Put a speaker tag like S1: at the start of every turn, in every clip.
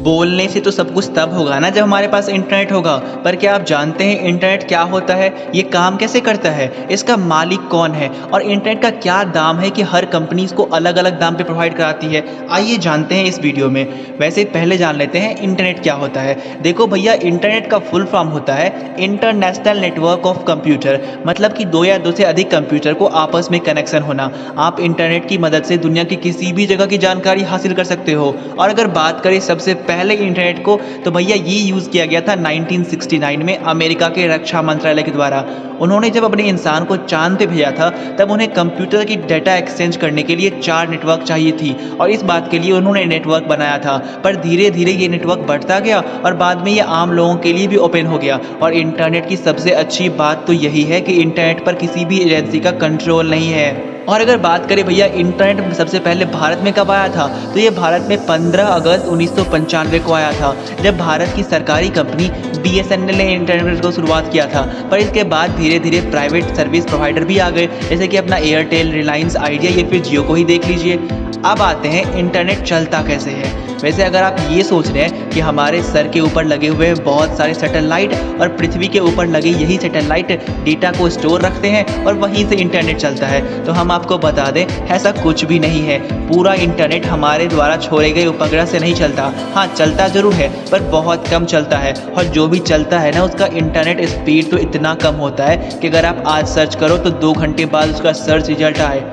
S1: बोलने से तो सब कुछ तब होगा ना जब हमारे पास इंटरनेट होगा। पर क्या आप जानते हैं इंटरनेट क्या होता है, ये काम कैसे करता है, इसका मालिक कौन है और इंटरनेट का क्या दाम है कि हर कंपनी इसको अलग अलग दाम पे प्रोवाइड कराती है। आइए जानते हैं इस वीडियो में। वैसे पहले जान लेते हैं इंटरनेट क्या होता है। देखो भैया, इंटरनेट का फुल फॉर्म होता है इंटरनेशनल नेटवर्क ऑफ कंप्यूटर, मतलब कि दो या दो से अधिक कंप्यूटर को आपस में कनेक्शन होना। आप इंटरनेट की मदद से दुनिया की किसी भी जगह की जानकारी हासिल कर सकते हो। और अगर बात करें सबसे पहले इंटरनेट को, तो भैया ये यूज़ किया गया था 1969 में अमेरिका के रक्षा मंत्रालय के द्वारा। उन्होंने जब अपने इंसान को चांद पे भेजा था तब उन्हें कंप्यूटर की डाटा एक्सचेंज करने के लिए 4 नेटवर्क चाहिए थी और इस बात के लिए उन्होंने नेटवर्क बनाया था। पर धीरे धीरे ये नेटवर्क बढ़ता गया और बाद में ये आम लोगों के लिए भी ओपन हो गया। और इंटरनेट की सबसे अच्छी बात तो यही है कि इंटरनेट पर किसी भी एजेंसी का कंट्रोल नहीं है। और अगर बात करें भैया इंटरनेट सबसे पहले भारत में कब आया था, तो ये भारत में 15 अगस्त 1995 को आया था, जब भारत की सरकारी कंपनी BSNL ने इंटरनेट को शुरुआत किया था। पर इसके बाद धीरे धीरे प्राइवेट सर्विस प्रोवाइडर भी आ गए, जैसे कि अपना एयरटेल, रिलायंस, आइडिया या फिर जियो को ही देख लीजिए। अब आते हैं इंटरनेट चलता कैसे है। वैसे अगर आप ये सोच रहे हैं कि हमारे सर के ऊपर लगे हुए बहुत सारे सैटेलाइट और पृथ्वी के ऊपर लगे यही सैटेलाइट डेटा को स्टोर रखते हैं और वहीं से इंटरनेट चलता है, तो हम आपको बता दें ऐसा कुछ भी नहीं है। पूरा इंटरनेट हमारे द्वारा छोड़े गए उपग्रह से नहीं चलता। हाँ, चलता जरूर है पर बहुत कम चलता है, और जो भी चलता है ना उसका इंटरनेट स्पीड तो इतना कम होता है कि अगर आप आज सर्च करो तो 2 घंटे बाद उसका सर्च रिजल्ट आए।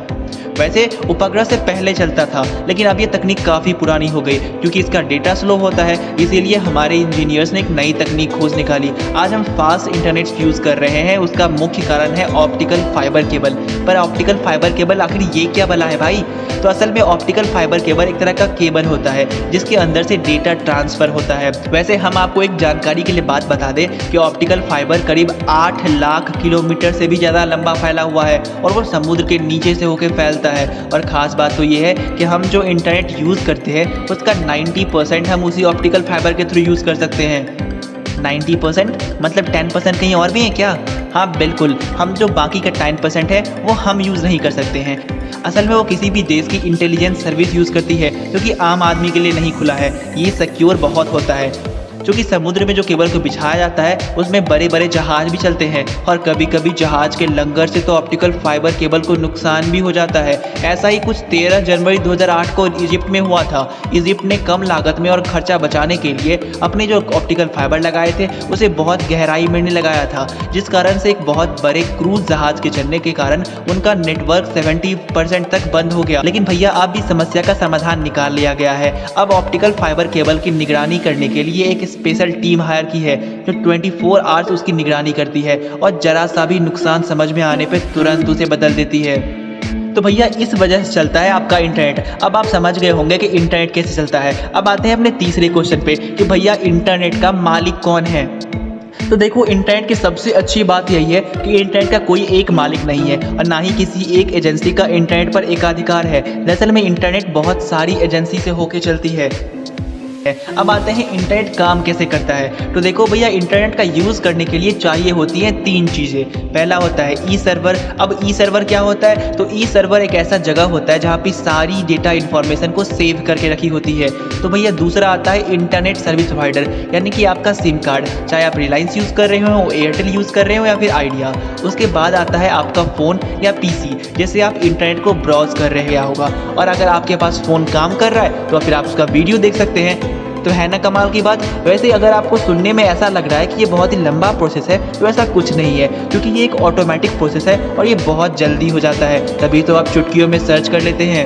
S1: वैसे उपग्रह से पहले चलता था, लेकिन अब ये तकनीक काफ़ी पुरानी हो गई क्योंकि इसका डेटा स्लो होता है। इसीलिए हमारे इंजीनियर्स ने एक नई तकनीक खोज निकाली। आज हम फास्ट इंटरनेट यूज़ कर रहे हैं, उसका मुख्य कारण है ऑप्टिकल फाइबर केबल। पर ऑप्टिकल फाइबर केबल आखिर ये क्या बला है भाई? तो असल में ऑप्टिकल फाइबर केबल एक तरह का केबल होता है जिसके अंदर से डेटा ट्रांसफ़र होता है। वैसे हम आपको एक जानकारी के लिए बात बता दें कि ऑप्टिकल फाइबर करीब 8 लाख किलोमीटर से भी ज़्यादा लंबा फैला हुआ है और वो समुद्र के नीचे से होकर फैलता है। और ख़ास बात तो ये है कि हम जो इंटरनेट यूज़ करते हैं उसका 90% हम उसी ऑप्टिकल फाइबर के थ्रू यूज़ कर सकते हैं। 90% मतलब 10% कहीं और भी है क्या? हाँ बिल्कुल, हम जो बाकी का 10% है वो हम यूज़ नहीं कर सकते हैं। असल में वो किसी भी देश की इंटेलिजेंस सर्विस यूज़ करती है, क्योंकि आम आदमी के लिए नहीं खुला है। ये सिक्योर बहुत होता है। क्योंकि समुद्र में जो केबल को बिछाया जाता है उसमें बड़े बड़े जहाज भी चलते हैं और कभी कभी जहाज के लंगर से तो ऑप्टिकल फाइबर केबल को नुकसान भी हो जाता है। ऐसा ही कुछ 13 जनवरी 2008 को इजिप्ट में हुआ था। इजिप्ट ने कम लागत में और खर्चा बचाने के लिए अपने जो ऑप्टिकल फाइबर लगाए थे उसे बहुत गहराई में नहीं लगाया था, जिस कारण से एक बहुत बड़े क्रूज जहाज के चलने के कारण उनका नेटवर्क 70% तक बंद हो गया। लेकिन भैया अब भी समस्या का समाधान निकाल लिया गया है। अब ऑप्टिकल फाइबर केबल की निगरानी करने के लिए एक स्पेशल टीम हायर की है जो 24 आवर्स उसकी निगरानी करती है और जरा सा भी नुकसान समझ में आने पे तुरंत उसे बदल देती है। तो भैया इस वजह से चलता है आपका इंटरनेट। अब आप समझ गए होंगे कि इंटरनेट कैसे चलता है। अब आते हैं अपने तीसरे क्वेश्चन पे कि भैया इंटरनेट का मालिक कौन है। तो देखो, इंटरनेट की सबसे अच्छी बात यही है कि इंटरनेट का कोई एक मालिक नहीं है और ना ही किसी एक एजेंसी का इंटरनेट पर एकाधिकार है। दरअसल में इंटरनेट बहुत सारी एजेंसी से होके चलती है। अब आते हैं इंटरनेट काम कैसे करता है। तो देखो भैया, इंटरनेट का यूज़ करने के लिए चाहिए होती हैं 3 चीज़ें। पहला होता है ई सर्वर। अब ई सर्वर क्या होता है? तो ई सर्वर एक ऐसा जगह होता है जहाँ पे सारी डेटा इन्फॉर्मेशन को सेव करके रखी होती है। तो भैया दूसरा आता है इंटरनेट सर्विस प्रोवाइडर, यानी कि आपका सिम कार्ड, चाहे आप रिलायंस यूज़ कर रहे हो, एयरटेल यूज़ कर रहे हो या फिर आइडिया। उसके बाद आता है आपका फ़ोन या PC, जैसे आप इंटरनेट को ब्राउज कर रहे होगा और अगर आपके पास फ़ोन काम कर रहा है तो फिर आप उसका वीडियो देख सकते हैं। तो है ना कमाल की बात। वैसे अगर आपको सुनने में ऐसा लग रहा है कि ये बहुत ही लंबा प्रोसेस है, तो ऐसा कुछ नहीं है, क्योंकि ये एक ऑटोमेटिक प्रोसेस है और ये बहुत जल्दी हो जाता है। तभी तो आप चुटकियों में सर्च कर लेते हैं।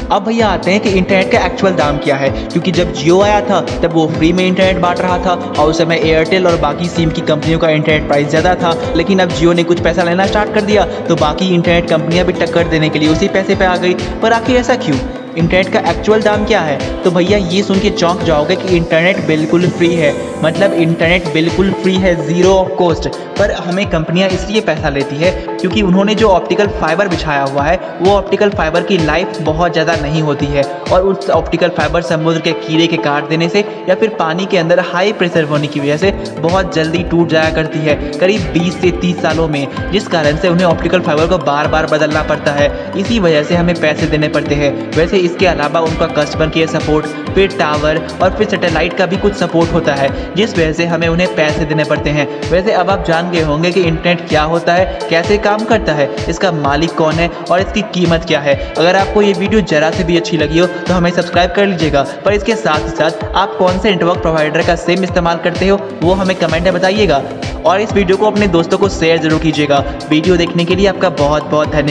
S1: अब भैया आते हैं कि इंटरनेट का एक्चुअल दाम क्या है। क्योंकि जब जियो आया था तब वो फ्री में इंटरनेट बांट रहा था और उस समय एयरटेल और बाकी सिम की कंपनियों का इंटरनेट प्राइस ज़्यादा था। लेकिन अब जियो ने कुछ पैसा लेना स्टार्ट कर दिया तो बाकी इंटरनेट कंपनियां भी टक्कर देने के लिए उसी पैसे पे आ गई। पर आखिर ऐसा क्यों? इंटरनेट का एक्चुअल दाम क्या है? तो भैया ये सुन के चौंक जाओगे कि इंटरनेट बिल्कुल फ्री है। मतलब इंटरनेट बिल्कुल फ्री है, ज़ीरो ऑफ कॉस्ट। पर हमें कंपनियां इसलिए पैसा लेती है क्योंकि उन्होंने जो ऑप्टिकल फाइबर बिछाया हुआ है वो ऑप्टिकल फाइबर की लाइफ बहुत ज़्यादा नहीं होती है और उस ऑप्टिकल फाइबर समुद्र के कीड़े के काट देने से या फिर पानी के अंदर हाई प्रेशर होने की वजह से बहुत जल्दी टूट जाया करती है, करीब 20 से 30 सालों में, जिस कारण से उन्हें ऑप्टिकल फाइबर को बार बार बदलना पड़ता है। इसी वजह से हमें पैसे देने पड़ते हैं। वैसे इसके अलावा उनका कस्टमर केयर सपोर्ट, फिर टावर और फिर सैटेलाइट का भी कुछ सपोर्ट होता है, जिस वजह से हमें उन्हें पैसे देने पड़ते हैं। वैसे अब आप जान गए होंगे कि इंटरनेट क्या होता है, कैसे काम करता है, इसका मालिक कौन है और इसकी कीमत क्या है। अगर आपको ये वीडियो जरा से भी अच्छी लगी हो तो हमें सब्सक्राइब कर लीजिएगा, पर इसके साथ ही साथ आप कौन से नेटवर्क प्रोवाइडर का सिम इस्तेमाल करते हो वो हमें कमेंट में बताइएगा, और इस वीडियो को अपने दोस्तों को शेयर जरूर कीजिएगा। वीडियो देखने के लिए आपका बहुत बहुत धन्यवाद।